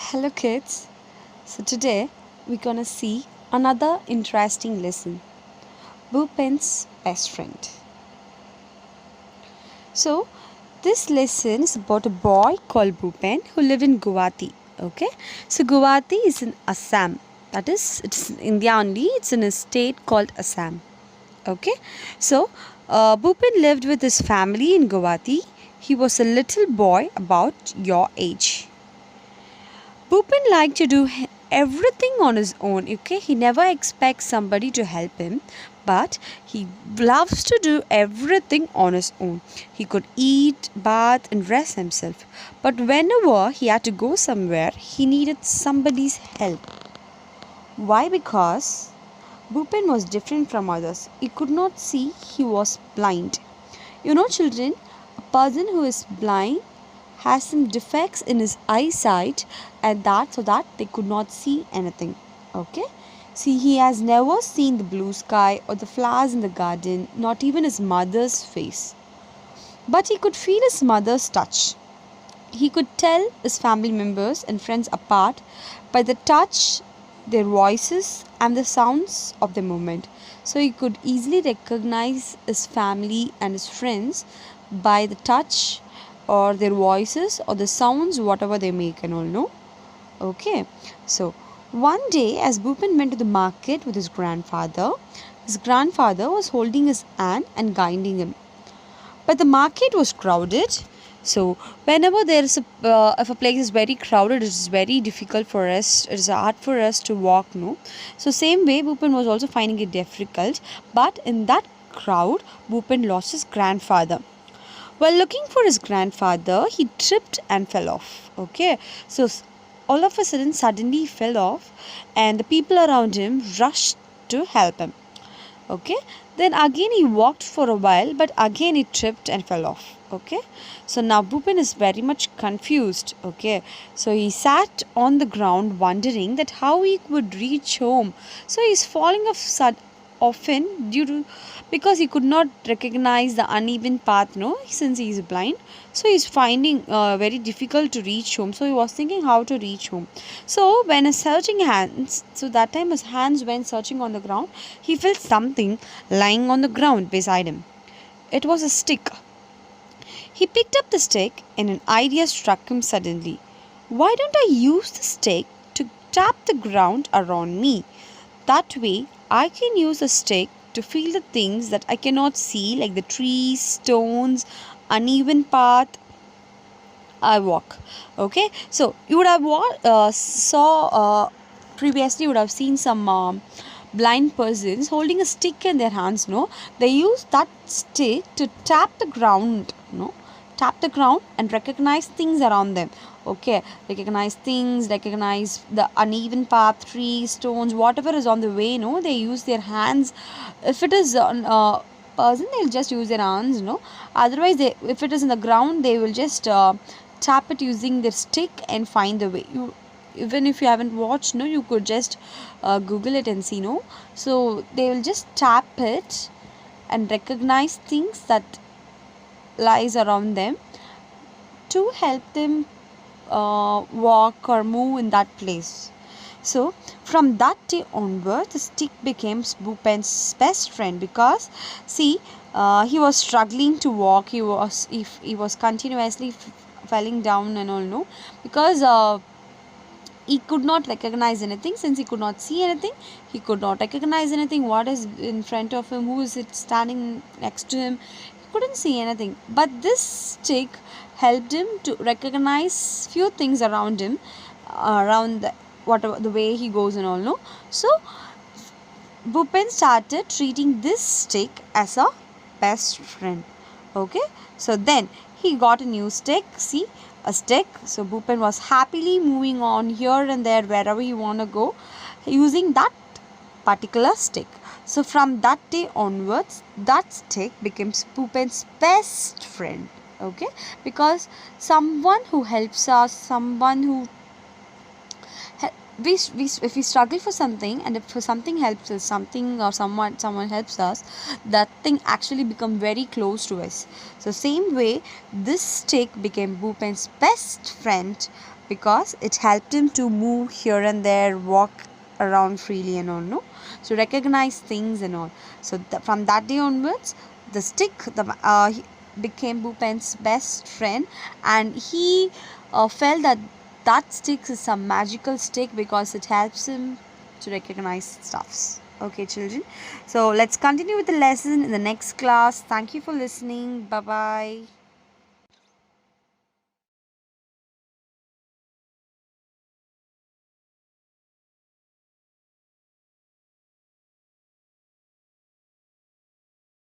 Hello kids. So today we're gonna see another interesting lesson. Bhupen's best friend. So this lesson is about a boy called Bhupen who lived in Guwahati. Okay. So Guwahati is in Assam. That is, it's in India only. It's in a state called Assam. Okay. So Bhupen lived with his family in Guwahati. He was a little boy about your age. Bhupen liked to do everything on his own. Okay, he never expects somebody to help him, but he loves to do everything on his own. He could eat, bath, and rest himself. But whenever he had to go somewhere, he needed somebody's help. Why? Because Bhupen was different from others. He could not see, he was blind. You know, children, a person who is blind has some defects in his eyesight and that so that they could not see anything. Okay, see, he has never seen the blue sky or the flowers in the garden, not even his mother's face, but he could feel his mother's touch. He could tell his family members and friends apart by the touch, their voices, and the sounds of the moment. So he could easily recognize his family and his friends by the touch or their voices or the sounds, whatever they make and all, no? Okay, so one day as Bhupen went to the market with his grandfather was holding his hand and guiding him. But the market was crowded. So whenever there is if a place is very crowded, it is very difficult for us. It is hard for us to walk, no. So same way, Bhupen was also finding it difficult. But in that crowd, Bhupen lost his grandfather. While looking for his grandfather, he tripped and fell off. Okay, so all of a suddenly he fell off, and the people around him rushed to help him. Okay, then again he walked for a while, but again he tripped and fell off. Okay, so now Bhupen is very much confused. Okay, so he sat on the ground wondering that how he would reach home. So he's falling off often because he could not recognize the uneven path, no, since he is blind. So he's finding very difficult to reach home. So he was thinking how to reach home. So when his searching hands, so that time his hands went searching on the ground, he felt something lying on the ground beside him. It was a stick. He picked up the stick and an idea struck him suddenly. Why don't I use the stick to tap the ground around me? That way I can use the stick to feel the things that I cannot see, like the trees, stones, uneven path I walk. Okay, so you would have previously you would have seen some blind persons holding a stick in their hands, no. They use that stick to tap the ground, no, tap the ground and recognize things around them. Okay, recognize the uneven path, trees, stones, whatever is on the way, no, they use their hands. If it is on person, they'll just use their hands, no. Otherwise, if it is in the ground, they will just tap it using their stick and find the way. Even if you haven't watched, no, you could just Google it and see, no. So they will just tap it and recognize things that lies around them to help them walk or move in that place. So from that day onward, the stick became Bhupen's best friend, because see, he was struggling to walk. He was continuously falling down and all, no, because he could not recognize anything. Since he could not see anything, he could not recognize anything. What is in front of him, who is it standing next to him, he couldn't see anything. But this stick helped him to recognize few things around him, around whatever the way he goes and all, no. So Bhupen started treating this stick as a best friend. Okay, so then he got a new stick. See, a stick. So Bhupen was happily moving on here and there wherever he want to go using that particular stick. So from that day onwards, that stick becomes Bhupen's best friend. Okay, because someone who helps us, someone who if we struggle for something, and if something helps us, something or someone helps us, that thing actually become very close to us. So same way, this stick became Bhupen's best friend because it helped him to move here and there, walk around freely and all, no? So recognize things and all. So from that day onwards, the stick he became Bhupen's best friend, and he felt that that stick is a magical stick because it helps him to recognize stuffs. Okay, children. So let's continue with the lesson in the next class. Thank you for listening. Bye bye.